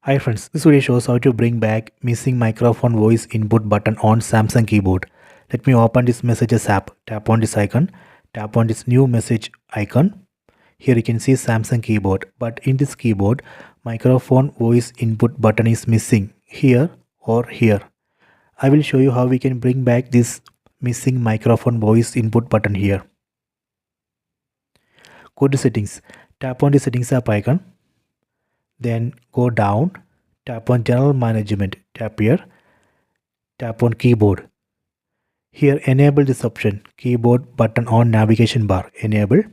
Hi friends, this video shows how to bring back missing microphone voice input button on Samsung keyboard. Let me open this messages app. Tap on this icon. Tap on this new message icon. Here you can see Samsung keyboard, but in this keyboard microphone voice input button is missing here or here. I will show you how we can bring back this missing microphone voice input button here. Go to settings. Tap on the settings app icon. Then go down, tap on general management, tap here, tap on keyboard. Here enable this option, keyboard button on navigation bar, enable.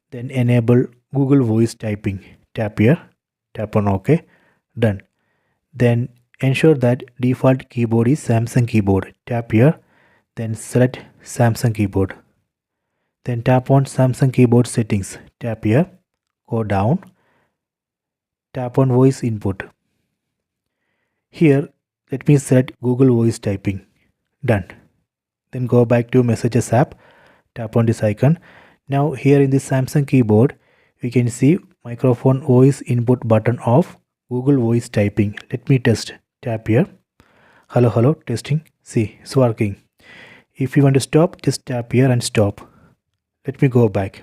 Then enable Google voice typing, tap here, tap on OK, done. Then ensure that default keyboard is Samsung keyboard, tap here, then select Samsung keyboard. Then tap on Samsung keyboard settings, tap here, go down. Tap on voice input. Here let me select Google voice typing. Done. Then go back to messages app. Tap on this icon. Now here in this Samsung keyboard you can see microphone voice input button of Google voice typing. Let me test. Tap here. Hello testing. See, it's working. If you want to stop, just tap here and stop. Let me go back.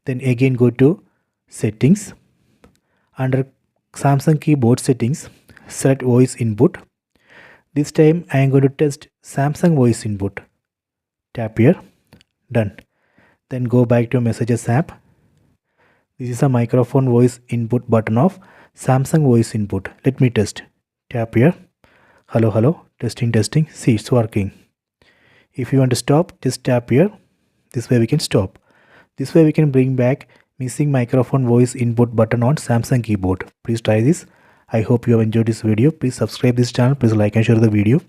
Then again go to settings. Under Samsung keyboard settings, select voice input. This time I am going to test Samsung voice input. Tap here. Done. Then go back to messages app. This is a microphone voice input button of Samsung voice input. Let me test. Tap here. Hello testing. See, it's working. If you want to stop, just tap here. This way we can stop. This way we can bring back missing microphone voice input button on Samsung keyboard. Please try this. I hope you have enjoyed this video. Please subscribe this channel. Please like and share the video.